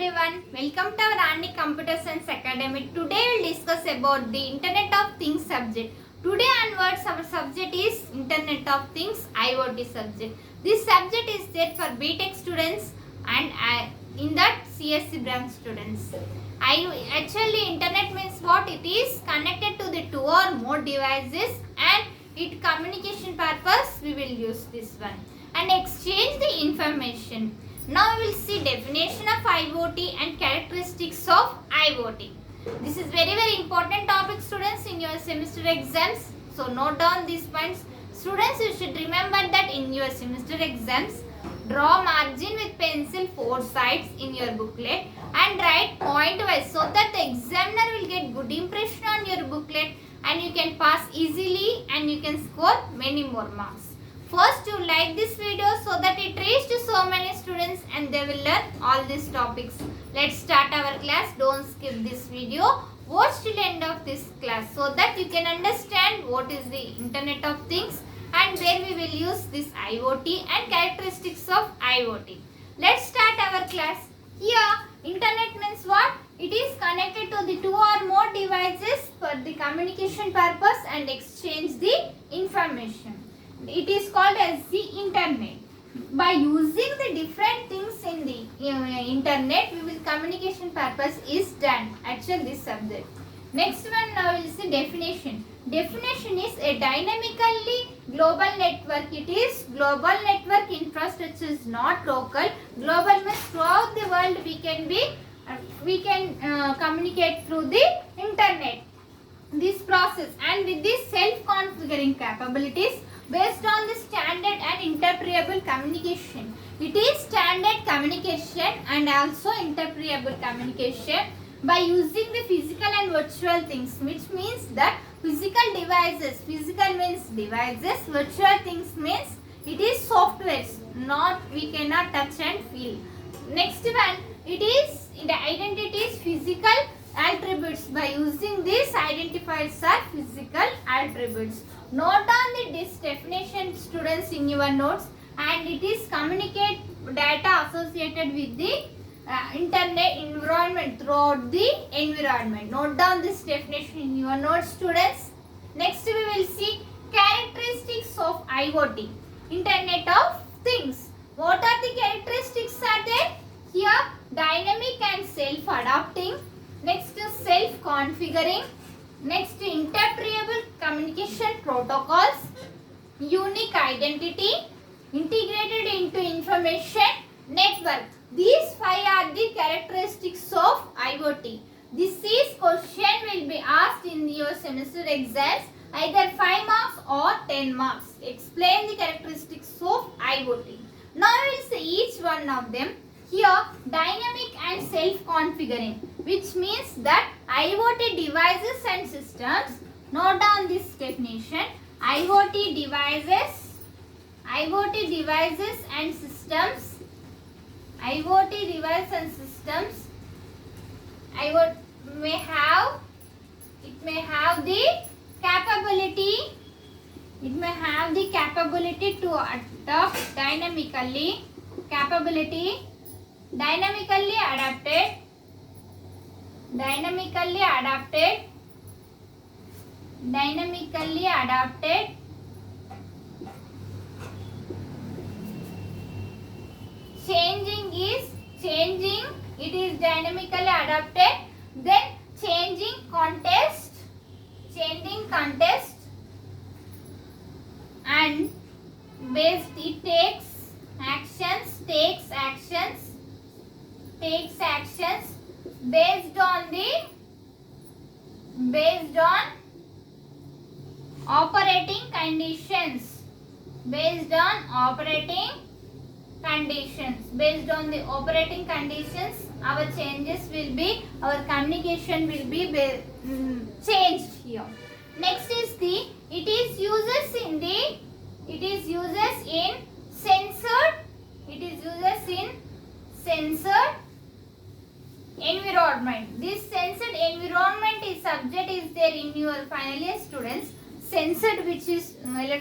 everyone, welcome to our Andy Computer Science Academy. Today we will discuss about the Internet of Things subject. Today onwards our subject is Internet of Things IoT subject. This subject is there for B.Tech students and in that CSC branch students. Actually Internet means what? It is connected to the two or more devices and its communication purpose we will use this one and exchange the information. Now we will see definition of IoT and characteristics of IoT. This is very important topic students in your semester exams. So note down these points. Students, you should remember that in your semester exams, draw margin with pencil 4 sides in your booklet and write point wise so that the examiner will get good impression on your booklet and you can pass easily and you can score many more marks. First, you like this video so that it reaches so many students and they will learn all these topics. Let's start our class. Don't skip this video. Watch till end of this class so that you can understand what is the Internet of Things and where we will use this IoT and characteristics of IoT. Let's start our class. Here, Internet means what? It is connected to the two or more devices for the communication purpose and exchange the information. It is called as the internet. By using the different things in the internet, we will communication purpose is done. Actually, this subject. Next one, now we will see definition. Definition is a dynamically global network. It is global network infrastructure is not local. Global means throughout the world we can communicate through the internet. This process and with this self-configuring capabilities based on the standard and interpretable communication. It is standard communication and also interpretable communication by using the physical and virtual things, which means that physical devices, physical means devices, virtual things means it is softwares, not we cannot touch and feel. Next one, the identity is physical attributes. By using these identifiers are physical attributes. Note on this definition students in your notes and it is communicate data associated with the internet environment throughout the environment. Note down this definition in your notes students. Next we will see characteristics of IoT, Internet of Things. What are the characteristics are there? Here dynamic and self-adapting. Next is self-configuring. Next, interpretable communication protocols, unique identity, integrated into information network. These 5 are the characteristics of IoT. This is question will be asked in your semester exams, either 5 marks or 10 marks. Explain the characteristics of IoT. Now we will see each one of them. Here, dynamic and self-configuring, which means that IoT devices and systems. Note down this definition. IoT devices and systems. IoT devices and systems. It may have the capability. It may have the capability to adapt dynamically. Dynamically adapted, changing, it is dynamically adapted, then changing context and based it takes actions based on operating conditions. Based on the operating conditions, our communication will be changed here. Next is it is uses in censored environment. This censored environment is subject is there in your final year students. Censored, which is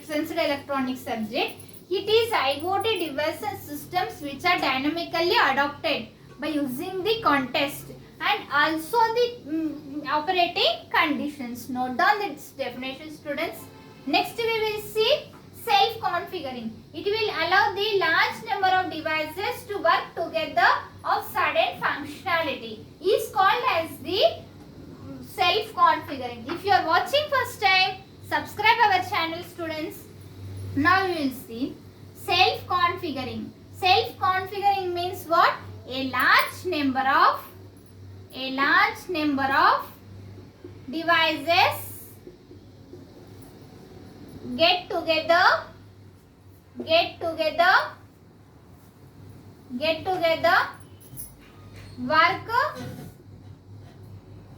censored electronic subject. It is IoT devices systems which are dynamically adapted by using the context and also the operating conditions. Note down its definition, students. Next we will see self-configuring. It will allow the large number of devices to work together of certain functionality. Is called as the self-configuring. If you are watching first time, subscribe our channel, students. Now you will see self-configuring. Self-configuring means what? A large number of devices get together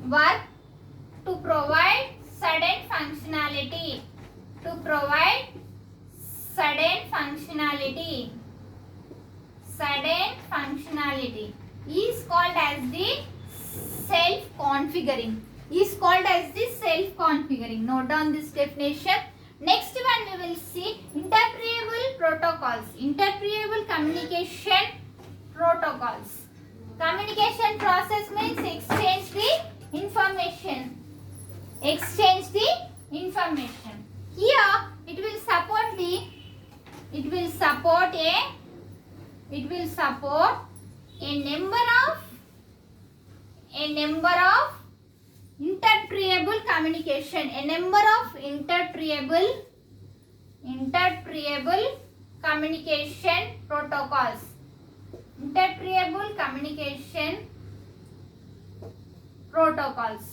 work to provide certain functionality, is called as the self-configuring. Note down this definition. Next one we will see interpretable protocols. Interpretable communication protocols. Communication process means exchange the information. Here it will support a number of interpretable communication. A number of interpretable communication protocols. Interpretable communication protocols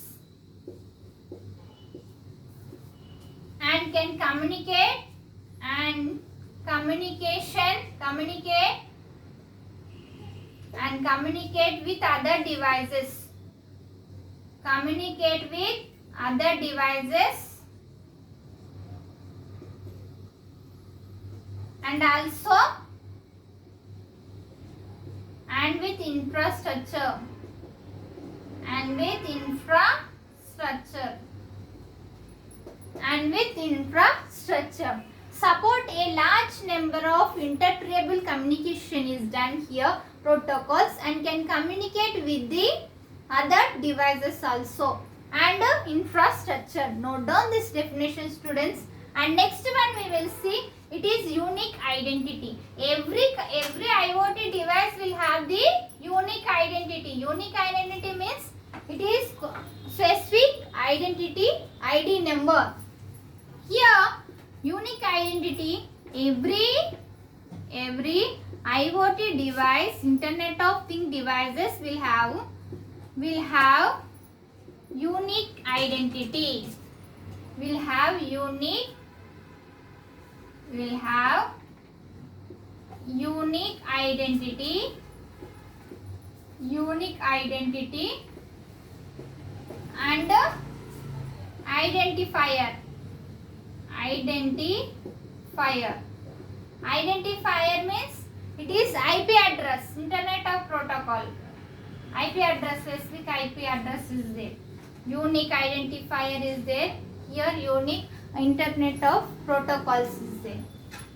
and can communicate with other devices. And also with infrastructure. Support a large number of interpretable communication is done here, protocols, and can communicate with the other devices also, and infrastructure. Note down this definition, students. And next one we will see, it is unique identity. Every IoT device will have the unique identity. Unique identity means it is specific identity, ID number. Here unique identity, every IoT device, Internet of Things devices will have unique identity. Unique identity and identifier. Identifier means it is IP address, Internet of Protocol. IP address, specific IP address is there. Unique identifier is there. Here unique Internet of Protocols is there.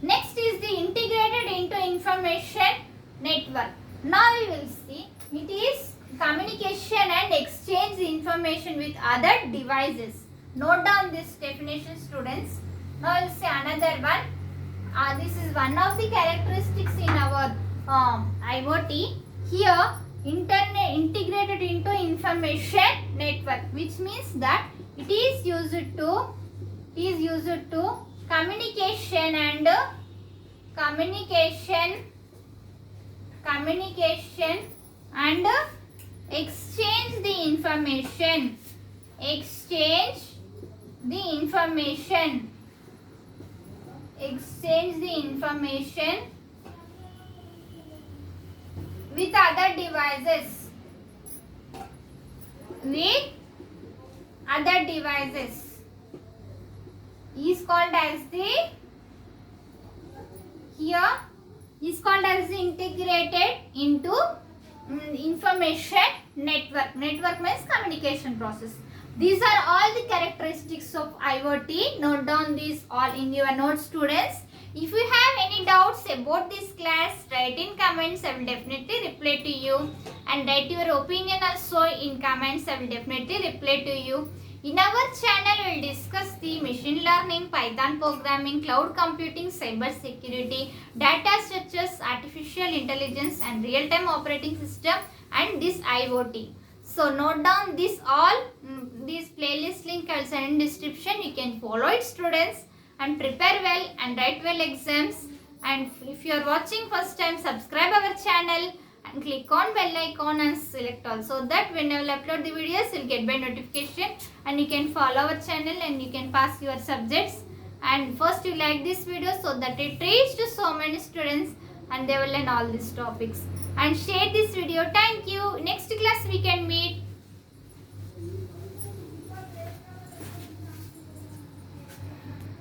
Next is the integrated into information network. Now we will see, it is communication and exchange information with other devices. Note down this definition, students. Now we will see another one. This is one of the characteristics in our IoT. Here integrated into information network, which means that it is used to communication and exchange the information with other devices. Is called as the integrated into information network. Network means communication process. These are all the characteristics of IoT. Note down these all in your notes, students. If you have any doubts about this class, write in comments. I will definitely reply to you. And write your opinion also in comments. I will definitely reply to you. In our channel, we will discuss the machine learning, Python programming, cloud computing, cyber security, data structures, artificial intelligence, and real-time operating system, and this IoT. So note down this all. This playlist link I will send in description. You can follow it, students, and prepare well and write well exams. And if you are watching first time, subscribe our channel and click on bell icon and select all, so that whenever I upload the videos you'll get by notification, and you can follow our channel and you can pass your subjects. And first you like this video so that it reaches to so many students and they will learn all these topics. And share this video. Thank you. Next class we can meet.